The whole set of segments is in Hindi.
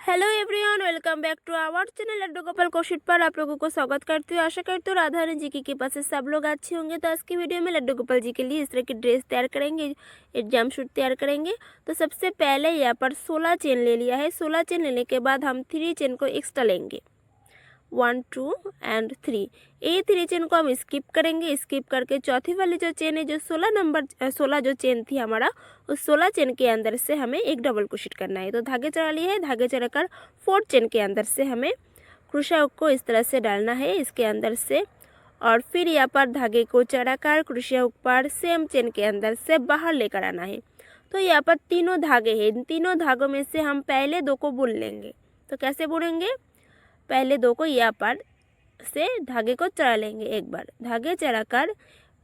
Hello everyone, welcome back to our channel Laddu Gopal Kaushik पर आप लोगों को स्वागत करती हूँ। आशा करती हूँ राधा रानी जी की कृपा से सब लोग अच्छे होंगे। तो आज की वीडियो में लड्डू गोपाल जी के लिए इस तरह की ड्रेस तैयार करेंगे, एग्जाम शूट तैयार करेंगे। तो सबसे पहले यहाँ पर 16 चेन ले लिया है। 16 चेन लेने के बाद हम 3 चेन को एक्स्ट्रा लेंगे, 1 2 एंड 3। ये 3 चेन को हम स्किप करेंगे। स्किप करके चौथी वाली जो चेन है, जो 16 जो चेन थी हमारा, उस 16 चेन के अंदर से हमें एक डबल क्रोशेट करना है। तो धागे चढ़ा लिए है, धागे चढ़ाकर 4 चेन के अंदर से हमें क्रोशा हुक को इस तरह से डालना है इसके अंदर से, और फिर यहाँ पर धागे को चढ़ाकर क्रोशा हुक पर सेम चेन के अंदर से बाहर लेकर आना है। तो यहाँ पर तीनों धागे हैं, इन तीनों धागों में से हम पहले 2 को बुन लेंगे। तो कैसे बुनेंगे? पहले 2 को यहाँ पर से धागे को चढ़ा लेंगे। एक बार धागे चढ़ाकर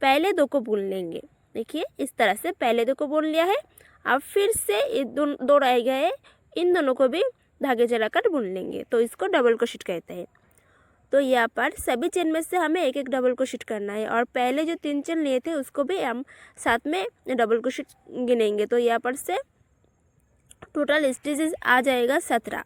पहले 2 को बुन लेंगे। देखिए इस तरह से पहले 2 को बुन लिया है। अब फिर से दो रह गए, इन दोनों को भी धागे चढ़ाकर बुन लेंगे। तो इसको डबल क्रोशेट कहते हैं। तो यहाँ पर सभी चेन में से हमें एक एक डबल क्रोशेट करना है, और पहले जो 3 चेन लिए थे उसको भी हम साथ में डबल क्रोशेट गिनेंगे। तो यहाँ पर से टोटल स्टिचेस आ जाएगा 17,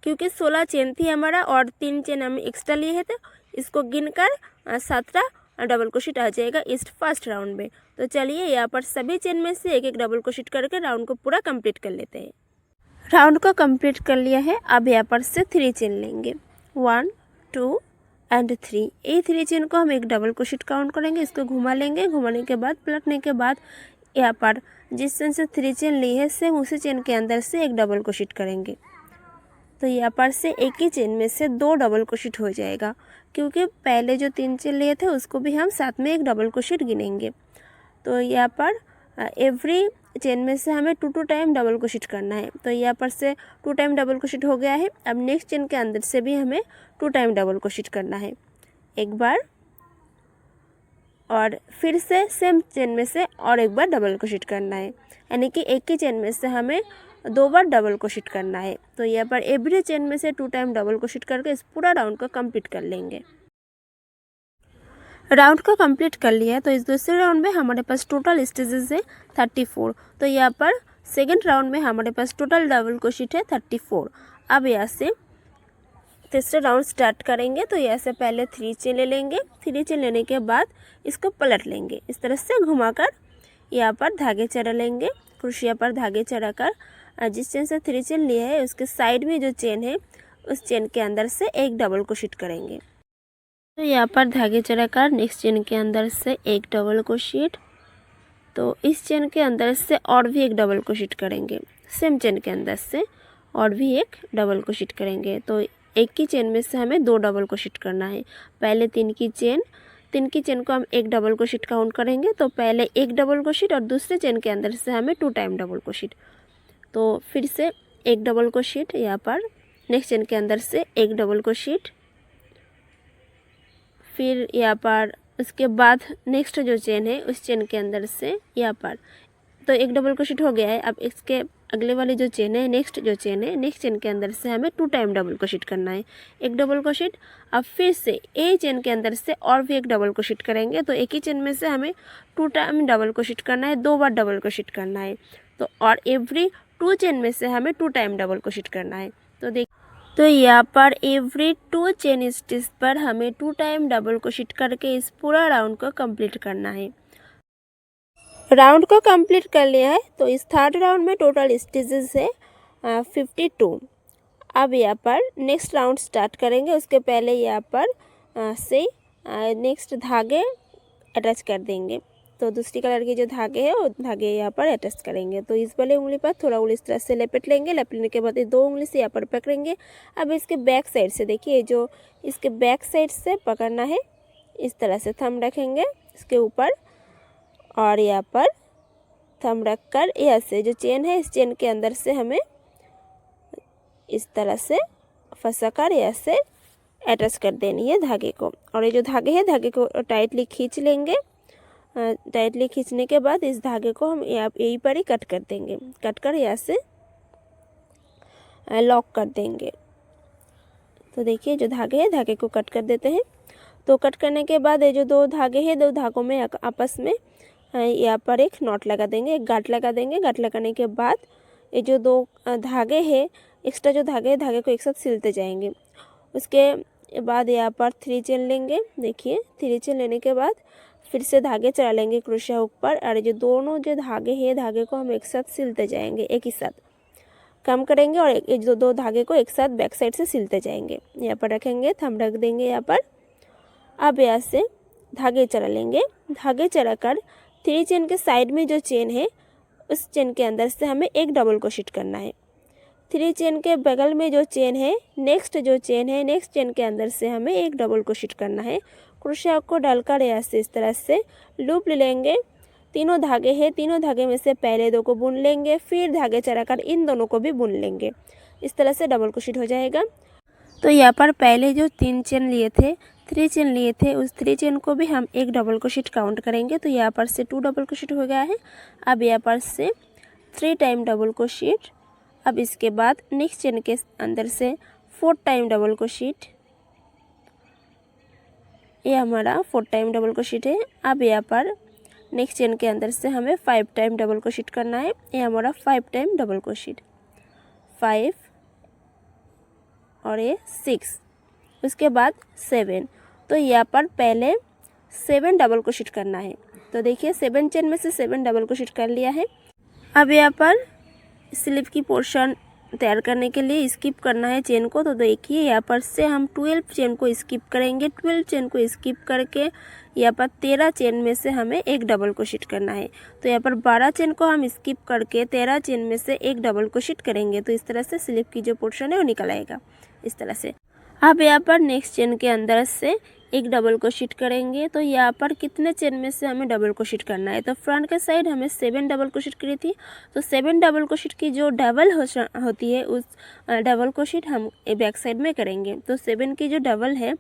क्योंकि 16 चेन थी हमारा और 3 चेन हम एक्स्ट्रा लिए हैं। तो इसको गिनकर 17 डबल क्रोशेट आ जाएगा इस फर्स्ट राउंड में। तो चलिए यहाँ पर सभी चेन में से एक एक डबल क्रोशेट करके राउंड को पूरा कंप्लीट कर लेते हैं। राउंड को कंप्लीट कर लिया है। अब यहाँ पर से 3 चेन लेंगे, 1 2 एंड 3। ये 3 चेन को हम एक डबल क्रोशेट काउंट करेंगे। इसको घुमा लेंगे, घुमाने के बाद पलटने के बाद यहाँ पर जिस चेन से 3 चेन ली है सेम उसी चेन के अंदर से एक डबल क्रोशेट करेंगे। तो यहाँ पर से एक ही चेन में से 2 डबल क्रोशेट हो जाएगा, क्योंकि पहले जो 3 चेन लिए थे उसको भी हम साथ में एक डबल क्रोशेट गिनेंगे। तो यहाँ पर एवरी चेन में से हमें 2 टाइम डबल क्रोशेट करना है। तो यहाँ पर से 2 टाइम डबल क्रोशेट हो गया है। अब नेक्स्ट चेन के अंदर से भी हमें 2 टाइम डबल क्रोशेट करना है एक बार, और फिर से सेम चेन में से और एक बार डबल क्रोशेट करना है, यानी कि एक ही चेन में से हमें 2 बार डबल क्रोशेट करना है। तो यहाँ पर एवरी चेन में से 2 टाइम डबल क्रोशेट करके इस पूरा राउंड को कंप्लीट कर लेंगे। राउंड को कंप्लीट कर लिया। तो इस दूसरे राउंड में हमारे पास टोटल स्टिचेस है 34। तो यहाँ पर सेकेंड राउंड में हमारे पास टोटल डबल क्रोशेट है 34। अब यहाँ से तीसरा राउंड स्टार्ट करेंगे। तो यहाँ से पहले 3 चेन ले लेंगे। 3 चेन लेने के बाद इसको पलट लेंगे, इस तरह से घुमाकर यहाँ पर धागे चढ़ा लेंगे। क्रोशिया पर धागे चढ़ाकर जिस चेन से 3 चेन लिया है उसके साइड में जो चेन है उस चेन के अंदर से एक डबल क्रोशेट करेंगे। तो यहाँ पर धागे चढ़ाकर नेक्स्ट चेन के अंदर से एक डबल क्रोशेट, तो इस चेन के अंदर से और भी एक डबल क्रोशेट करेंगे। सेम चेन के अंदर से और भी एक डबल क्रोशेट करेंगे। तो एक की चेन में से हमें 2 डबल क्रोशेट करना है। पहले 3 की चेन को हम एक डबल क्रोशेट काउंट करेंगे। तो पहले एक डबल क्रोशेट और दूसरे चेन के अंदर से हमें 2 टाइम डबल क्रोशेट। तो फिर से एक डबल क्रोशेट, यहाँ पर नेक्स्ट चेन के अंदर से एक डबल क्रोशेट, फिर यहाँ पर उसके बाद नेक्स्ट जो चेन है उस चेन के अंदर से यहाँ पर तो एक डबल क्रोशेट हो गया है। अब इसके अगले वाली जो चेन है, नेक्स्ट चेन के अंदर से हमें 2 टाइम डबल क्रोशेट करना है, एक डबल क्रोशेट। अब फिर से ए चेन के अंदर से और भी एक डबल क्रोशेट करेंगे। तो एक ही चेन में से हमें 2 टाइम डबल क्रोशेट करना है, 2 बार डबल क्रोशेट करना है। तो और एवरी 2 चेन में से हमें 2 टाइम डबल क्रोशेट करना है। तो यहाँ पर एवरी 2 चेन स्टिच पर हमें 2 टाइम डबल क्रोशेट करके इस पूरा राउंड को कंप्लीट करना है। राउंड को कंप्लीट कर लिया है। तो इस थर्ड राउंड में टोटल स्टिचेस है 52। अब यहाँ पर नेक्स्ट राउंड स्टार्ट करेंगे। उसके पहले यहाँ पर से नेक्स्ट धागे अटैच कर देंगे। तो दूसरी कलर के जो धागे हैं वो धागे यहाँ पर अटैच करेंगे। तो इस वाले उंगली पर थोड़ा उंगली इस तरह से लपेट लेंगे। लपेटने के बाद 2 उंगली से यहाँ पर पकड़ेंगे। अब इसके बैक साइड से देखिए, जो इसके बैक साइड से पकड़ना है, इस तरह से थंब रखेंगे इसके ऊपर, और यहाँ पर थंब रख कर यहाँ से जो चेन है इस चेन के अंदर से हमें इस तरह से फंसा कर यहाँ से अटैच कर देनी है धागे को। और ये जो धागे है धागे को टाइटली खींच लेंगे। टाइटली खींचने के बाद इस धागे को हम यहीं पर ही कट कर देंगे। कट कर यहाँ से लॉक कर देंगे। तो देखिए जो धागे है धागे को कट कर देते हैं। तो कट करने के बाद ये जो 2 धागे हैं 2 धागों में आपस में यहाँ पर एक नॉट लगा देंगे, एक गांठ लगा देंगे। गांठ लगाने के बाद ये जो 2 धागे हैं एक्स्ट्रा जो धागे को एक साथ सिलते जाएंगे। उसके बाद यहाँ पर 3 चेन लेंगे। देखिए 3 चेन लेने के बाद फिर से धागे चला लेंगे क्रोशिया हुक पर, और जो दोनों जो धागे हैं धागे को हम एक साथ सिलते जाएंगे, एक ही साथ कम करेंगे और एक दो धागे को एक साथ बैक साइड से सिलते जाएंगे। यहाँ पर रखेंगे, थंब रख देंगे यहाँ पर। अब यहाँ से धागे चला लेंगे। धागे चलाकर 3 चेन के साइड में जो चेन है उस चेन के अंदर से हमें एक डबल क्रोशेट करना है। 3 चेन के बगल में जो चेन है, नेक्स्ट जो चेन है, नेक्स्ट चेन के अंदर से हमें एक डबल क्रोशेट करना है। क्रोशिया को डालकर यहाँ से इस तरह से लूप ले लेंगे। तीनों धागे हैं, तीनों धागे में से पहले 2 को बुन लेंगे, फिर धागे चलाकर इन दोनों को भी बुन लेंगे। इस तरह से डबल क्रोशेट हो जाएगा। तो यहाँ पर पहले जो 3 चेन लिए थे, 3 चेन लिए थे, उस 3 चेन को भी हम एक डबल क्रोशेट काउंट करेंगे। तो यहाँ पर से 2 डबल क्रोशेट हो गया है। अब यहाँ पर से 3 टाइम डबल क्रोशेट। अब इसके बाद नेक्स्ट चेन के अंदर से 4 टाइम डबल क्रोशेट। ये हमारा 4 टाइम डबल क्रोशेट है। अब यहाँ पर नेक्स्ट चेन के अंदर से हमें 5 टाइम डबल क्रोशेट करना है। ये हमारा 5 टाइम डबल क्रोशेट, 5 और ये 6, उसके बाद 7। तो यहाँ पर पहले 7 डबल क्रोशेट करना है। तो देखिए 7 चेन में से 7 डबल क्रोशेट कर लिया है। अब यहाँ पर स्लीव की पोर्शन तैयार करने के लिए स्किप करना है चेन को। तो देखिए यहाँ पर से हम 12 चेन को स्किप करेंगे। 12 चेन को स्किप करके यहाँ पर 13 चेन में से हमें एक डबल क्रोशेट करना है। तो यहाँ पर 12 चेन को हम स्किप करके 13 चेन में से एक डबल क्रोशेट करेंगे। तो इस तरह से स्लीव की जो पोर्शन है वो निकल आएगा इस तरह से। अब यहाँ पर नेक्स्ट चेन के अंदर से एक डबल क्रोशेट करेंगे। तो यहाँ पर कितने चेन में से हमें डबल क्रोशेट करना है? तो फ्रंट के साइड हमें 7 डबल क्रोशेट करी थी। तो 7 डबल क्रोशेट की जो डबल होती है उस डबल क्रोशेट हम बैक साइड में करेंगे। तो 7 की जो डबल है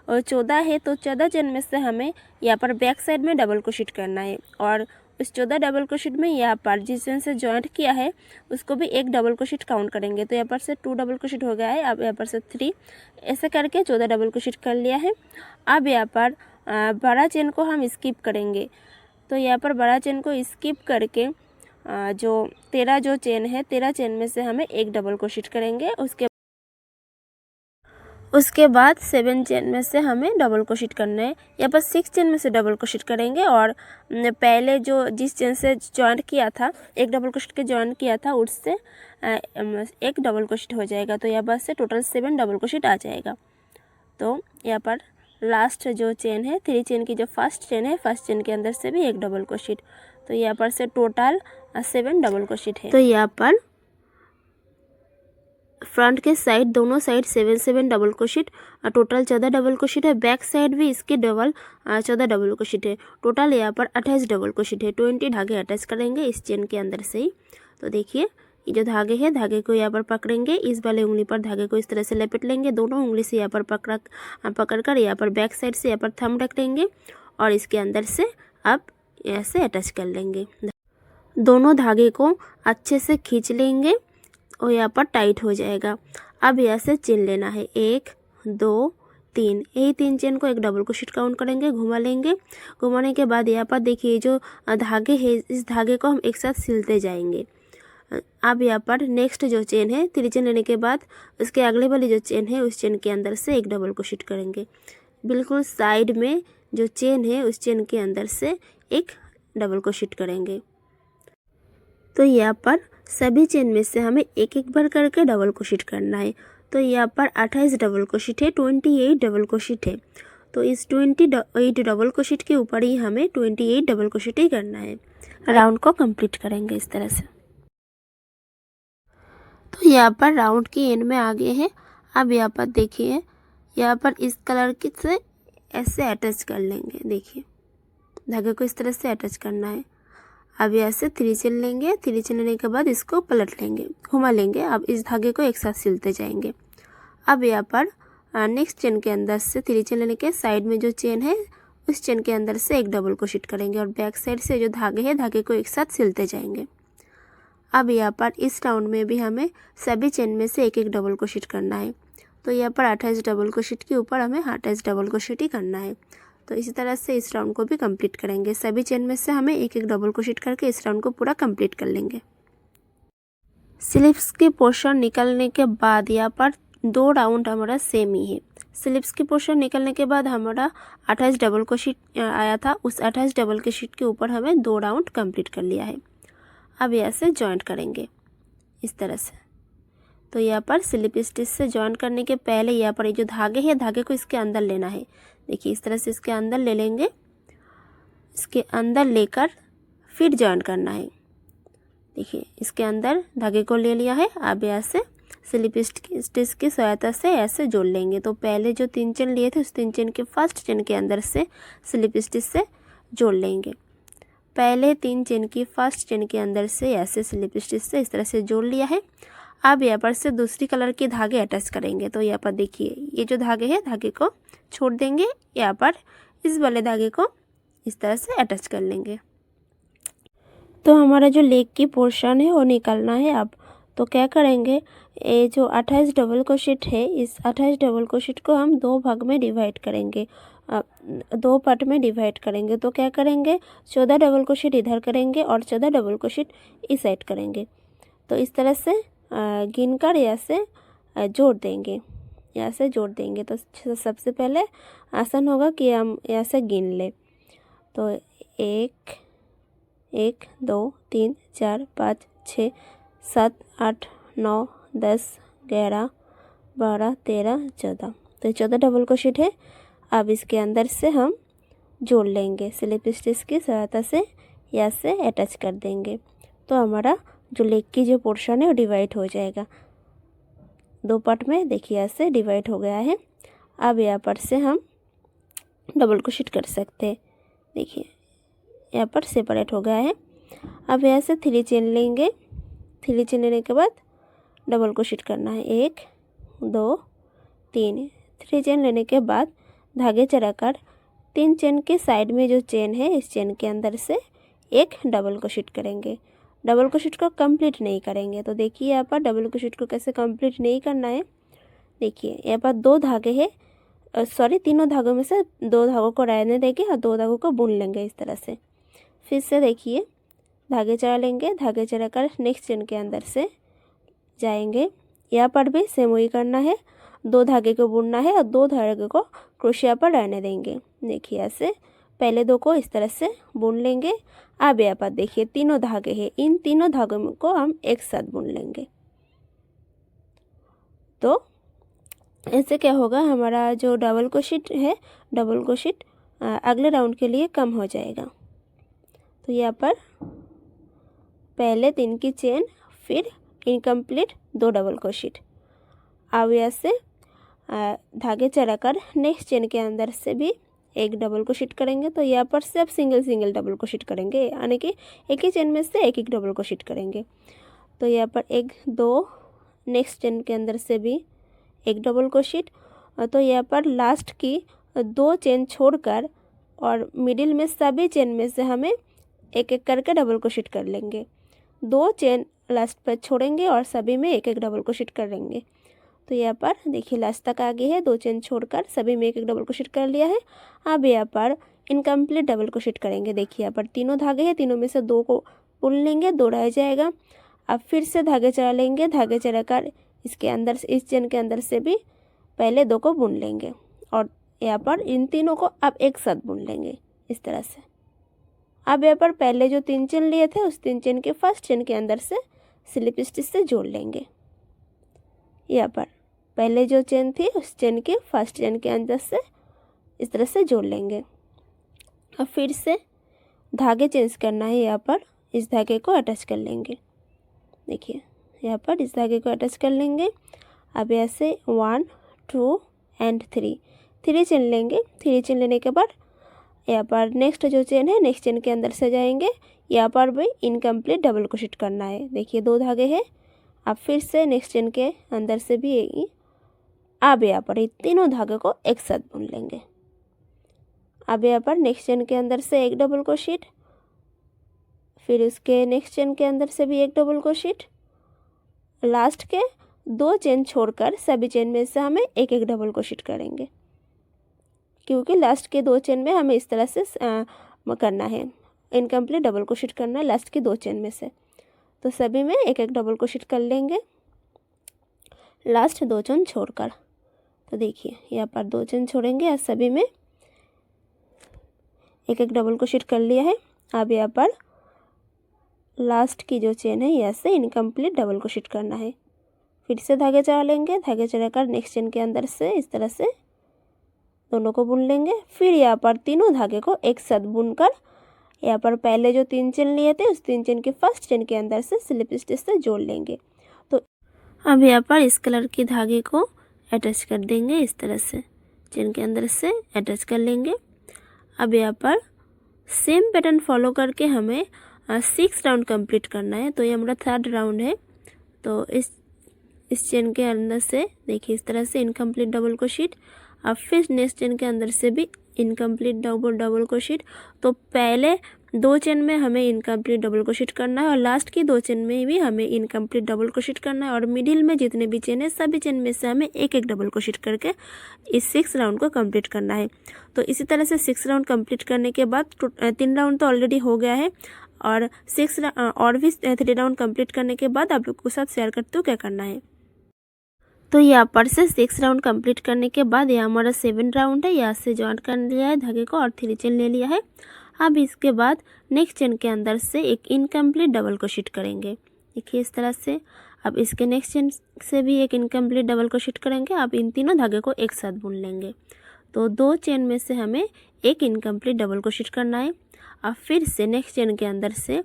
और 14 है, तो 14 चेन में से हमें यहाँ पर बैक साइड में डबल क्रोशेट करना है। और उस 14 डबल क्रोशेट में यहाँ पर जिस चेन से जॉइंट किया है उसको भी एक डबल क्रोशेट काउंट करेंगे। तो यहाँ पर से 2 डबल क्रोशेट हो गया है। अब यहाँ पर से 3, ऐसे करके 14 डबल क्रोशेट कर लिया है। अब यहाँ पर बड़ा चेन को हम स्किप करेंगे। तो यहाँ पर बड़ा चेन को स्किप करके जो 13 जो चेन है, 13 चेन में से हमें एक डबल क्रोशेट करेंगे। उसके बाद 7 चेन में से हमें डबल क्रोशेट करना है। यहाँ पर 6 चेन में से डबल क्रोशेट करेंगे और पहले जो जिस चेन से जॉइंट किया था, एक डबल क्रोशेट के जॉइंट किया था, उससे एक डबल क्रोशेट हो जाएगा। तो यहाँ पर से टोटल 7 डबल क्रोशेट आ जाएगा। तो यहाँ पर लास्ट जो चेन है, 3 चेन की जो फर्स्ट चेन है, फर्स्ट चेन के अंदर से भी एक डबल क्रोशेट। तो यहाँ पर से टोटल 7 डबल क्रोशेट है। तो यहाँ पर फ्रंट के साइड दोनों side 7 double crochet, total 14 double crochet है। बैक साइड भी इसके डबल 14 डबल क्रोशेट है। टोटल यहाँ पर 28 डबल क्रोशेट है। 20 धागे अटैच करेंगे इस चेन के अंदर से ही। तो देखिए ये जो धागे हैं, धागे को यहाँ पर पकड़ेंगे, इस वाले उंगली पर धागे को इस तरह से लपेट लेंगे, दोनों उंगली से यहाँ पर पकड़कर यहाँ पर बैक साइड से यहाँ पर थंब रख लेंगे और इसके अंदर से अब ऐसे अटैच कर लेंगे। दोनों धागे को अच्छे से खींच लेंगे और यहाँ पर टाइट हो जाएगा। अब यहाँ से चेन लेना है, 1 2 3, यही 3 चेन को एक डबल क्रोशेट काउंट करेंगे, घुमा लेंगे। घुमाने के बाद यहाँ पर देखिए जो धागे है, इस धागे को हम एक साथ सिलते जाएंगे। अब यहाँ पर नेक्स्ट जो चेन है, 3 चेन लेने के बाद उसके अगले वाली जो चेन है उस चेन के अंदर से एक डबल क्रोशेट करेंगे। बिल्कुल साइड में जो चेन है उस चेन के अंदर से एक डबल क्रोशेट करेंगे। तो यहाँ पर सभी चेन में से हमें एक एक बार करके डबल क्रोशेट करना है। तो यहाँ पर 28 डबल क्रोशेट है, 28 डबल क्रोशेट है। तो इस 28 डबल क्रोशेट के ऊपर ही हमें 28 डबल क्रोशेट ही करना है। राउंड को कंप्लीट करेंगे इस तरह से। तो यहाँ पर राउंड के एंड में आ गए हैं। अब यहाँ पर देखिए, यहाँ पर इस कलर के से ऐसे अटैच कर लेंगे। देखिए धागे को इस तरह से अटैच करना है। अब यहाँ से 3 चेन लेंगे, 3 चेन लेने के बाद इसको पलट लेंगे, घुमा लेंगे। अब इस धागे को एक साथ सिलते जाएंगे। अब यहाँ पर नेक्स्ट चेन के अंदर से 3 चेन लेने के साइड में जो चेन है उस चेन के अंदर से एक डबल क्रोशेट करेंगे और बैक साइड से जो धागे है धागे को एक साथ सिलते जाएंगे। अब यहाँ पर इस राउंड में भी हमें सभी चेन में से एक एक डबल क्रोशेट करना है। तो यहाँ पर 28 डबल क्रोशेट के ऊपर हमें 28 डबल क्रोशेट ही करना है। तो इसी तरह से इस राउंड को भी कंप्लीट करेंगे। सभी चेन में से हमें एक एक डबल क्रोशेट करके इस राउंड को पूरा कंप्लीट कर लेंगे। स्लिप्स की पोर्शन निकलने के बाद यहाँ पर 2 राउंड हमारा सेम ही है। स्लिप्स की पोर्शन निकलने के बाद हमारा 28 डबल क्रोशेट आया था, उस 28 डबल क्रोशेट के ऊपर हमें 2 राउंड कंप्लीट कर लिया है। अब यहाँ से जॉइंट करेंगे इस तरह से। तो यहाँ पर स्लिप स्टिच से जॉइंट करने के पहले यहाँ पर ये जो धागे हैं, धागे को इसके अंदर लेना है। देखिए इस तरह से इसके अंदर ले लेंगे, इसके अंदर लेकर फिर जॉइंट करना है। देखिए इसके अंदर धागे को ले लिया है। अब यहाँ से स्लिप स्टिच की सहायता से ऐसे जोड़ लेंगे। तो पहले जो 3 चेन लिए थे उस 3 चेन के फर्स्ट चेन के अंदर से स्लिप स्टिच से जोड़ लेंगे। पहले 3 चेन की फर्स्ट चेन के अंदर से ऐसे स्लिप स्टिच से इस तरह से जोड़ लिया है। अब यहाँ पर से दूसरी कलर के धागे अटैच करेंगे। तो यहाँ पर देखिए ये जो धागे हैं, धागे को छोड़ देंगे, यहाँ पर इस वाले धागे को इस तरह से अटैच कर लेंगे। तो हमारा जो लेग की पोर्शन है वो निकालना है अब। तो क्या करेंगे, ये जो 28 डबल क्रोशेट है, इस 28 डबल क्रोशेट को हम 2 भाग में डिवाइड करेंगे, 2 पार्ट में डिवाइड करेंगे। तो क्या करेंगे, 14 डबल क्रोशेट इधर करेंगे और 14 डबल क्रोशेट इस साइड करेंगे। तो इस तरह से गिन कर यहाँ से जोड़ देंगे, यहाँ से जोड़ देंगे। तो सबसे पहले आसान होगा कि हम यहाँ से गिन लें। तो 1 1 2 3 4 5 6 7 8 9 10 11 12 13 14। तो 14 डबल क्रोशेट है। अब इसके अंदर से हम जोड़ लेंगे, स्लिप स्टिच की सहायता से यहाँ से अटैच कर देंगे। तो हमारा जो लेग की जो पोर्शन है वो डिवाइड हो जाएगा 2 पार्ट में। देखिए यहाँ से डिवाइड हो गया है। अब यहाँ पर से हम डबल क्रोशेट कर सकते हैं। देखिए यहाँ पर सेपरेट हो गया है। अब यहाँ से 3 चेन लेंगे। 3 चेन लेने के बाद डबल क्रोशेट करना है, 1 2 3। 3 चेन लेने के बाद धागे चढ़ाकर 3 चेन के साइड में जो चेन है, इस चेन के अंदर से एक डबल क्रोशेट करेंगे। डबल क्रोशेट को कंप्लीट नहीं करेंगे। तो देखिए यहाँ पर डबल क्रोशेट को कैसे कंप्लीट नहीं करना है। देखिए यहाँ पर 2 धागे हैं, सॉरी 3 धागों में से 2 धागों को रहने देंगे और 2 धागों को बुन लेंगे इस तरह से। फिर से देखिए धागे चढ़ा लेंगे, धागे चढ़ाकर नेक्स्ट चेन के अंदर से जाएंगे। यहाँ पर भी सेम वही करना है, 2 धागे को बुनना है और 2 धागे को क्रोशिया पर रहने देंगे। देखिए ऐसे पहले 2 को इस तरह से बुन लेंगे। अब यहाँ पर देखिए 3 धागे हैं, इन 3 धागों को हम एक साथ बुन लेंगे। तो ऐसे क्या होगा, हमारा जो डबल क्रोशेट है, डबल क्रोशेट अगले राउंड के लिए कम हो जाएगा। तो यहाँ पर पहले 3 की चेन, फिर इनकम्प्लीट 2 डबल क्रोशेट। अब यहाँ से धागे चढ़ाकर नेक्स्ट चेन के अंदर से भी एक डबल क्रोशेट करेंगे। तो यहाँ पर से अब सिंगल डबल क्रोशेट करेंगे, यानी कि एक ही चेन में से एक डबल क्रोशेट करेंगे। तो यहाँ पर 1 2, नेक्स्ट चेन के अंदर से भी एक डबल क्रोशेट। तो यहाँ पर लास्ट की 2 चेन छोड़कर और मिडिल में सभी चेन में से हमें एक करके डबल क्रोशेट कर लेंगे। 2 चेन लास्ट पर छोड़ेंगे और सभी में एक डबल क्रोशेट करेंगे। तो यहाँ पर देखिए लास्ट तक आगे है, 2 चेन छोड़कर सभी में एक डबल क्रोशेट कर लिया है। अब यहाँ पर इनकम्प्लीट डबल क्रोशेट करेंगे। देखिए यहाँ पर 3 धागे हैं, तीनों में से 2 को बुन लेंगे, 2 रह जाएगा। अब फिर से धागे चढ़ा लेंगे, धागे चढ़ाकर इसके अंदर से, इस चेन के अंदर से भी पहले 2 को बुन लेंगे और यहाँ पर इन तीनों को अब एक साथ बुन लेंगे इस तरह से। अब यहाँ पर पहले जो 3 चेन लिए थे उस 3 चेन के फर्स्ट चेन के अंदर से स्लिप स्टिच से जोड़ लेंगे। यहाँ पर पहले जो चेन थी उस चेन के फर्स्ट चेन के अंदर से इस तरह से जोड़ लेंगे। अब फिर से धागे चेंज करना है, यहाँ पर इस धागे को अटैच कर लेंगे। देखिए यहाँ पर इस धागे को अटैच कर लेंगे। अब ऐसे 1 2 एंड 3 चेन लेंगे। 3 चेन लेने के बाद यहाँ पर नेक्स्ट जो चेन है, नेक्स्ट चेन के अंदर से जाएंगे। यहाँ पर भी इनकम्प्लीट डबल क्रोशेट करना है। देखिए 2 धागे हैं। अब फिर से नेक्स्ट चेन के अंदर से भी अब यहाँ पर ये तीनों धागे को एक साथ बुन लेंगे। अब यहाँ पर नेक्स्ट चेन के अंदर से एक डबल क्रोशेट, फिर उसके नेक्स्ट चेन के अंदर से भी एक डबल क्रोशेट, लास्ट के 2 चेन छोड़कर सभी चेन में से हमें एक डबल क्रोशेट करेंगे, क्योंकि लास्ट के 2 चेन में हमें इस तरह से करना है, इनकम्प्लीट डबल क्रोशेट करना है लास्ट की 2 चेन में से। तो सभी में एक एक डबल क्रोशेट कर लेंगे लास्ट 2 चेन छोड़कर। तो देखिए यहाँ पर 2 चेन छोड़ेंगे और सभी में एक एक डबल क्रोशेट कर लिया है। अब यहाँ पर लास्ट की जो चेन है यहाँ से इनकम्प्लीट डबल क्रोशेट करना है। फिर से धागे चढ़ा लेंगे, धागे चढ़ाकर नेक्स्ट चेन के अंदर से इस तरह से दोनों को बुन लेंगे। फिर यहाँ पर तीनों धागे को एक साथ बुनकर यहाँ पर पहले जो 3 चेन लिए थे उस 3 चेन के फर्स्ट चेन के अंदर से स्लिप स्टिच से जोड़ लेंगे। तो अब यहाँ पर इस कलर के धागे को अटैच कर देंगे, इस तरह से चेन के अंदर से अटैच कर लेंगे। अब यहाँ पर सेम पैटर्न फॉलो करके हमें 6 राउंड कंप्लीट करना है। तो ये हमारा 3rd राउंड है। तो इस चेन के अंदर से देखिए इस तरह से इनकम्प्लीट डबल क्रोशेट। अब फिर नेक्स्ट चेन के अंदर से भी इनकम्प्लीट डबल क्रोशेट। तो पहले 2 चेन में हमें इनकम्प्लीट डबल क्रोशेट करना है और लास्ट की 2 चेन में भी हमें इनकम्प्लीट डबल क्रोशेट करना है और मिडिल में जितने भी चेन है सभी चेन में से हमें एक एक डबल क्रोशेट करके इस 6 राउंड को कंप्लीट करना है। तो इसी तरह से 6 राउंड कंप्लीट करने के बाद 3 राउंड तो ऑलरेडी हो गया है और 6 और भी 3 राउंड कंप्लीट करने के बाद आप लोग के साथ शेयर करते हो क्या करना है। तो यहाँ पर से 6 राउंड कंप्लीट करने के बाद यह हमारा 7 राउंड है। यहाँ से जॉइंट कर लिया है धागे को और 3 चेन ले लिया है। अब इसके बाद नेक्स्ट चेन के अंदर से एक इनकम्प्लीट डबल क्रोशेट करेंगे, देखिए इस तरह से। अब इसके नेक्स्ट चेन से भी एक इनकम्प्लीट डबल क्रोशेट करेंगे। अब इन तीनों धागे को एक साथ बुन लेंगे। तो 2 चेन में से हमें एक इनकम्प्लीट डबल क्रोशेट करना है। अब फिर से नेक्स्ट चेन के अंदर से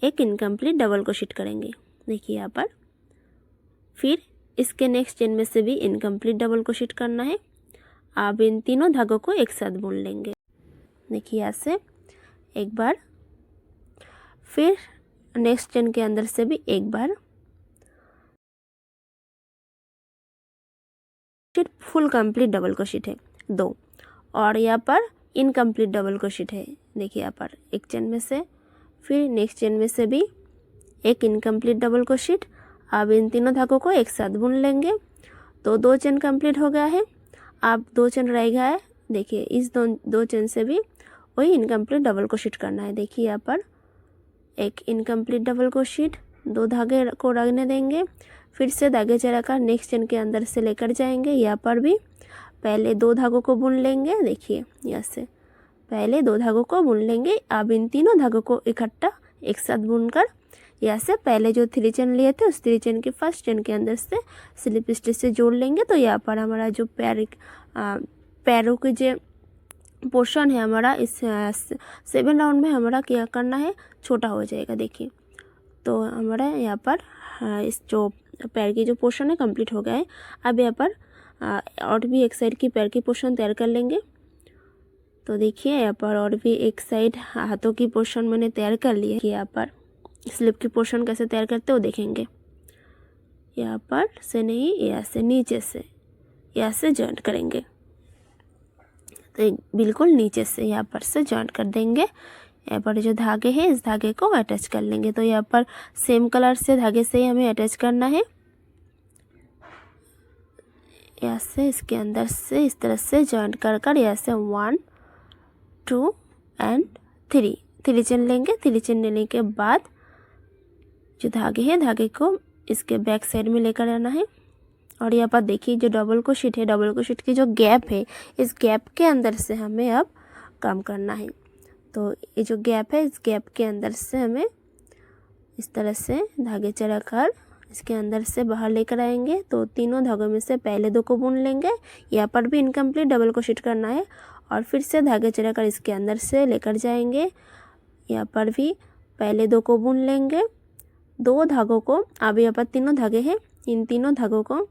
एक इनकम्प्लीट डबल क्रोशेट करेंगे, देखिए यहाँ पर। फिर इसके नेक्स्ट चेन में से भी इनकम्प्लीट डबल क्रोशेट करना है। अब इन तीनों धागों को एक साथ बुन लेंगे, देखिए यहाँ से एक बार। फिर नेक्स्ट चेन के अंदर से भी एक बार। फिर फुल कंप्लीट डबल क्रोशेट है 2 और यहाँ पर इनकम्प्लीट डबल क्रोशेट है, देखिए यहाँ पर एक चेन में से। फिर नेक्स्ट चेन में से भी एक इनकम्प्लीट डबल क्रोशेट। अब इन तीनों धागों को एक साथ बुन लेंगे। तो 2 चेन कंप्लीट हो गया है। अब 2 चेन रह गया है, देखिए इस दो चेन से भी वही इनकम्प्लीट डबल क्रोशेट करना है। देखिए यहाँ पर एक इनकम्प्लीट डबल क्रोशेट, 2 धागे को रखने देंगे। फिर से धागे चढ़ाकर नेक्स्ट चेन के अंदर से लेकर जाएंगे। यहाँ पर भी पहले 2 धागों को बुन लेंगे, देखिए यहाँ से पहले 2 धागों को बुन लेंगे। अब इन तीनों धागों को इकट्ठा एक साथ बुनकर यहाँ से पहले जो 3 चेन लिए थे उस 3 चेन के फर्स्ट चेन के अंदर से स्लिप स्टिच से जोड़ लेंगे। तो यहाँ पर हमारा जो पैरों के जो पोर्शन है हमारा इस 7 राउंड में हमारा क्या करना है, छोटा हो जाएगा, देखिए। तो हमारा यहाँ पर इस जो पैर की जो पोर्शन है कंप्लीट हो गया है। अब यहाँ पर और भी एक साइड की पैर की पोर्शन तैयार कर लेंगे। तो देखिए यहाँ पर और भी एक साइड हाथों की पोर्शन मैंने तैयार कर ली है। यहाँ पर स्लिप की पोर्शन कैसे तैयार करते हो देखेंगे। यहाँ पर से नहीं, यहाँ से नीचे से, यहाँ से जॉइंट करेंगे। तो बिल्कुल नीचे से यहाँ पर से जॉइंट कर देंगे। यहाँ पर जो धागे हैं इस धागे को अटैच कर लेंगे। तो यहाँ पर सेम कलर से धागे से ही हमें अटैच करना है। यहाँ से इसके अंदर से इस तरह से जॉइंट कर कर यहाँ से 1 2 एंड 3 चेन लेंगे। 3 चेन लेने के बाद जो धागे हैं धागे को इसके बैक साइड में लेकर आना है। और यहाँ पर देखिए जो डबल क्रोशेट है, डबल क्रोशेट की जो गैप है इस गैप के अंदर से हमें अब काम करना है। तो ये जो गैप है इस गैप के अंदर से हमें इस तरह से धागे चढ़ाकर इसके अंदर से बाहर लेकर आएंगे। तो तीनों धागों में से पहले 2 को बुन लेंगे। यहाँ पर भी इनकम्प्लीट डबल क्रोशेट करना है और फिर से धागे चढ़ाकर इसके अंदर से लेकर जाएंगे। यहाँ पर भी पहले 2 को बुन लेंगे। 2 धागों को, अब यहाँ पर तीनों धागे हैं, इन तीनों धागों को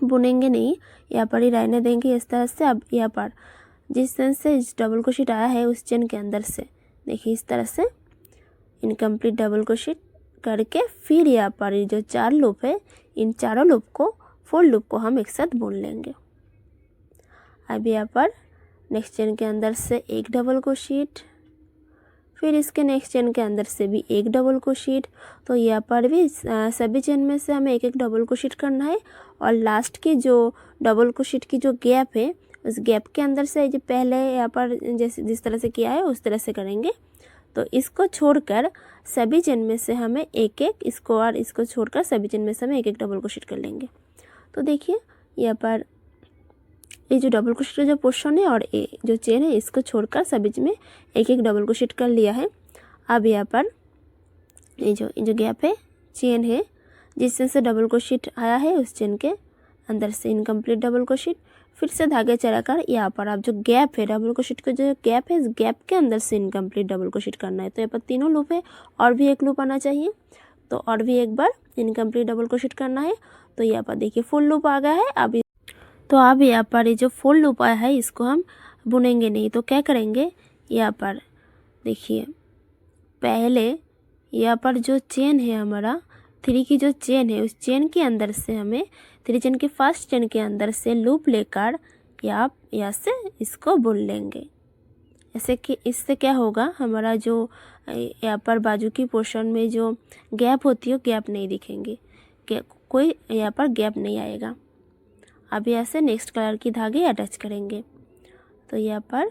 बुनेंगे नहीं, यहाँ पर ही रहने देंगे इस तरह से। अब यहाँ पर जिस चेन से इस डबल क्रोशेट आया है उस चेन के अंदर से देखिए इस तरह से इनकम्प्लीट डबल क्रोशेट करके फिर यहाँ पर ये जो 4 लूप है इन चारों लूप को 4 लूप को हम एक साथ बुन लेंगे। अब यहाँ पर नेक्स्ट चेन के अंदर से एक डबल क्रोशेट, फिर इसके नेक्स्ट चेन के अंदर से भी एक डबल क्रोशेट। तो यहाँ पर भी सभी चेन में से हमें एक एक डबल क्रोशेट करना है और लास्ट की जो डबल क्रोशेट की जो गैप है उस गैप के अंदर से जो पहले यहाँ पर जैसे जिस तरह से किया है उस तरह से करेंगे। तो इसको छोड़कर सभी चेन में से हमें एक एक, इसको और इसको छोड़कर सभी चेन में से हमें एक एक डबल क्रोशेट कर लेंगे। तो देखिए यहाँ पर ये जो डबल क्रोशेट का जो पोर्शन है और ये जो चेन है इसको छोड़कर सभी में एक एक डबल क्रोशेट कर लिया है। अब यहाँ पर ये जो गैप है चेन है जिस चेन से डबल क्रोशेट आया है उस चेन के अंदर से इनकम्प्लीट डबल क्रोशेट, फिर से धागे चढ़ाकर यहाँ पर अब जो गैप है डबल क्रोशेट का जो गैप है इस गैप के अंदर से इनकम्प्लीट डबल क्रोशेट करना है। तो यहाँ पर तीनों लूप है और भी एक लूप आना चाहिए, तो और भी एक बार इनकम्प्लीट डबल क्रोशेट करना है। तो यहाँ पर देखिए फुल लूप आ गया है। अब यहाँ पर ये जो फुल लूप आया है इसको हम बुनेंगे नहीं, तो क्या करेंगे, यहाँ पर देखिए पहले यहाँ पर जो चेन है हमारा 3 की जो चेन है उस चेन के अंदर से हमें 3 चेन के फर्स्ट चेन के अंदर से लूप लेकर यहाँ से इसको बुन लेंगे। ऐसे कि इससे क्या होगा, हमारा जो यहाँ पर बाजू की पोर्शन में जो गैप होती है गैप नहीं दिखेंगे, कोई यहाँ पर गैप नहीं आएगा। अब यहाँ से नेक्स्ट कलर की धागे अटैच करेंगे। तो यहाँ पर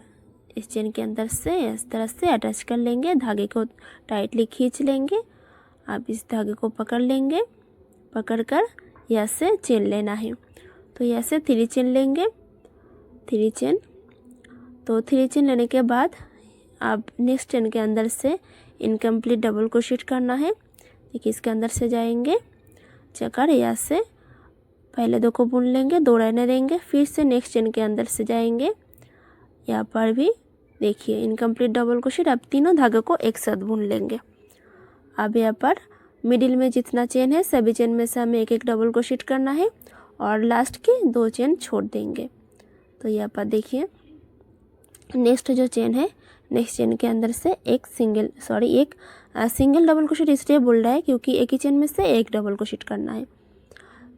इस चेन के अंदर से इस तरह से अटैच कर लेंगे, धागे को टाइटली खींच लेंगे। अब इस धागे को पकड़ लेंगे, पकड़कर यहाँ से चेन लेना है। तो यहाँ से 3 चेन लेंगे, 3 चेन। तो 3 चेन लेने के बाद अब नेक्स्ट चेन के अंदर से इनकम्प्लीट डबल क्रोशेट करना है। देखिए इसके अंदर से जाएंगे, जाकर यहाँ से पहले 2 को बुन लेंगे, 2 रहने देंगे, फिर से नेक्स्ट चेन के अंदर से जाएंगे। यहाँ पर भी देखिए इनकम्प्लीट डबल क्रोशेट। अब तीनों धागे को एक साथ बुन लेंगे। अब यहाँ पर मिडिल में जितना चेन है सभी चेन में से हमें एक एक डबल क्रोशेट करना है और लास्ट की 2 चेन छोड़ देंगे। तो यहाँ पर देखिए नेक्स्ट जो चेन है नेक्स्ट चेन के अंदर से एक सिंगल डबल क्रोशेट इसलिए बोल रहा है क्योंकि एक ही चेन में से एक डबल क्रोशेट करना है।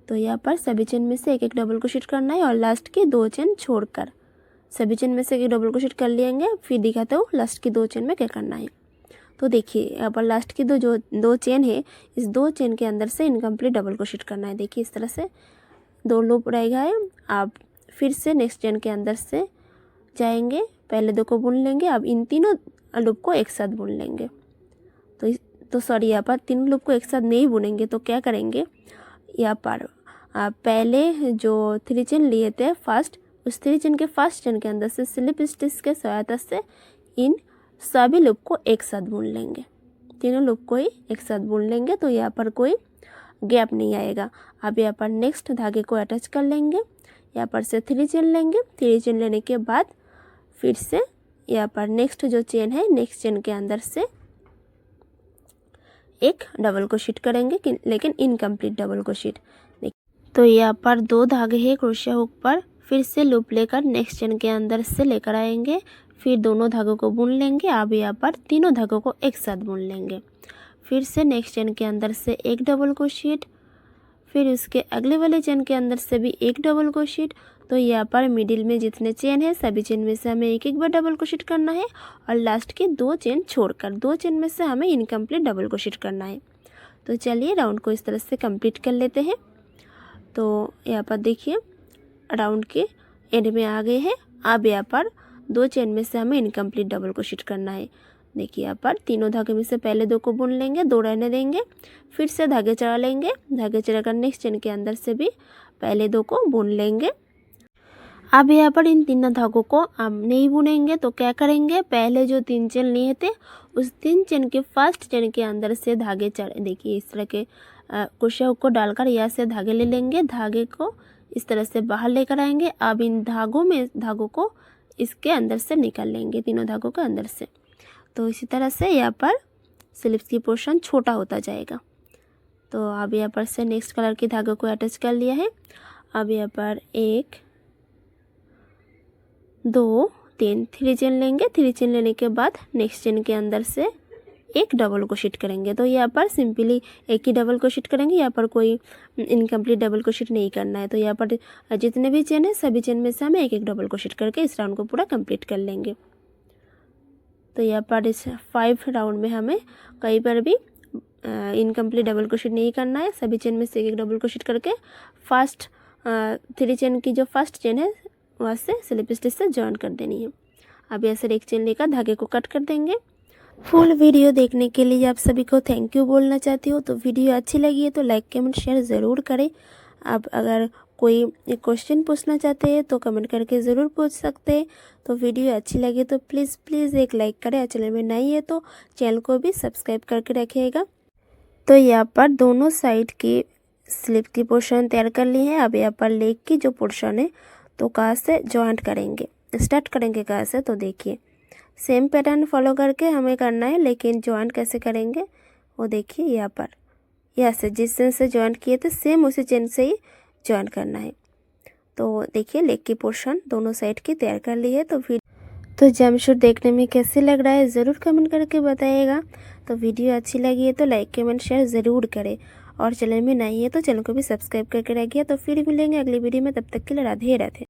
तो यहाँ पर सभी चेन में से एक एक डबल क्रोशेट करना है और लास्ट की 2 चेन छोड़कर सभी चेन में से एक डबल क्रोशेट कर लेंगे। फिर दिखाते हो लास्ट की 2 चेन में क्या करना है। तो देखिए यहाँ पर लास्ट की दो चेन है, इस 2 चेन के अंदर से इनकम्प्लीट डबल क्रोशेट करना है। देखिए इस तरह से 2 लूप रहेगा है। आप फिर से नेक्स्ट चेन के अंदर से जाएंगे, पहले 2 को बुन लेंगे। अब इन तीनों लूप को एक साथ बुन लेंगे। तो सॉरी यहाँ पर 3 लूप को एक साथ नहीं बुनेंगे, तो क्या करेंगे, यहाँ पर पहले जो 3 चेन लिए थे फर्स्ट, उस 3 चेन के फर्स्ट चेन के अंदर से स्लिप स्टिच के सहायता से इन सभी लूप को एक साथ बुन लेंगे। तीनों लूप को ही एक साथ बुन लेंगे, तो यहाँ पर कोई गैप नहीं आएगा। अब यहाँ पर नेक्स्ट धागे को अटैच कर लेंगे, यहाँ पर से 3 चेन लेंगे। 3 चेन लेने के बाद फिर से यहाँ पर नेक्स्ट जो चेन है नेक्स्ट चेन के अंदर से एक डबल क्रोशेट करेंगे, लेकिन इनकम्प्लीट डबल क्रोशेट। तो यहाँ पर 2 धागे हैं क्रोशिया हुक पर, फिर से लूप लेकर नेक्स्ट चेन के अंदर से लेकर आएंगे, फिर दोनों धागों को बुन लेंगे। अब यहाँ पर तीनों धागों को एक साथ बुन लेंगे। फिर से नेक्स्ट चेन के अंदर से एक डबल क्रोशेट, फिर उसके अगले वाले चेन के अंदर से भी एक डबल क्रोशेट। तो यहाँ पर मिडिल में जितने चेन है सभी चेन में से हमें एक एक बार डबल क्रोशेट करना है और लास्ट की 2 चेन छोड़कर 2 चेन में से हमें इनकम्प्लीट डबल क्रोशेट करना है। तो चलिए राउंड को इस तरह से कंप्लीट कर लेते हैं। तो यहाँ पर देखिए राउंड के एंड में आ गए हैं। अब यहाँ पर 2 चेन में से हमें इनकम्प्लीट डबल क्रोशेट करना है। देखिए यहाँ पर तीनों धागे में से पहले 2 को बुन लेंगे, 2 रहने देंगे, फिर से धागे चढ़ा लेंगे। धागे चढ़ाकर नेक्स्ट चेन के अंदर से भी पहले 2 को बुन लेंगे। अब यहाँ पर इन तीनों धागों को हम नहीं बुनेंगे, तो क्या करेंगे, पहले जो 3 चेन लिए थे उस 3 चेन के फर्स्ट चेन के अंदर से धागे चढ़े, देखिए इस तरह के क्रोशिया हुक को डालकर यहाँ से धागे ले लेंगे, धागे को इस तरह से बाहर लेकर आएंगे। अब इन धागों को इसके अंदर से निकाल लेंगे, तीनों धागों के अंदर से। तो इसी तरह से यहाँ पर स्लिप्स की पोर्शन छोटा होता जाएगा। तो अब यहाँ पर से नेक्स्ट कलर के धागों को अटैच कर लिया है। अब यहाँ पर 1 2 3 3 चेन लेंगे। 3 चेन लेने के बाद नेक्स्ट चेन के अंदर से एक डबल क्रोशेट करेंगे। तो यहाँ पर सिंपली एक ही डबल क्रोशेट करेंगे, यहाँ पर कोई इनकम्प्लीट डबल क्रोशेट नहीं करना है। तो यहाँ पर जितने भी चेन है सभी चेन में से हमें एक एक डबल क्रोशेट करके इस राउंड को पूरा कंप्लीट कर लेंगे। तो यहाँ पर इस 5 राउंड में हमें कहीं पर भी इनकम्प्लीट डबल क्रोशेट नहीं करना है। सभी चेन में से एक एक डबल क्रोशेट करके फर्स्ट 3 चेन की जो फर्स्ट चेन है वहाँ से स्लिप स्टिच से जॉइन कर देनी है। अब ऐसे एक चेन लेकर धागे को कट कर देंगे। फुल वीडियो देखने के लिए आप सभी को थैंक यू बोलना चाहती हूँ। तो वीडियो अच्छी लगी है तो लाइक कमेंट शेयर ज़रूर करें। आप अगर कोई क्वेश्चन पूछना चाहते हैं तो कमेंट करके ज़रूर पूछ सकते हैं। तो वीडियो अच्छी लगी तो प्लीज़ एक लाइक करें और चैनल में नई है तो चैनल को भी सब्सक्राइब करके रखिएगा। तो यहाँ पर दोनों साइड की स्लीव की पोर्शन तैयार कर ली है। अब यहाँ पर लेग की जो पोर्शन है तो कहाँ से जॉइंट करेंगे, स्टार्ट करेंगे कहाँ से, तो देखिए सेम पैटर्न फॉलो करके हमें करना है, लेकिन जॉइंट कैसे करेंगे वो देखिए। यहाँ पर यहाँ से जिस चेन से जॉइंट किए थे सेम उसी चेन से ही जॉइंट करना है। तो देखिए लेग की पोर्शन दोनों साइड की तैयार कर ली है। तो जंपसूट देखने में कैसे लग रहा है ज़रूर कमेंट करके बताइएगा। तो वीडियो अच्छी लगी है तो लाइक कमेंट शेयर ज़रूर करें और चैनल में नई है तो चैनल को भी सब्सक्राइब करके रखिए। तो फिर मिलेंगे अगली वीडियो में, तब तक के लिए राधे राधे।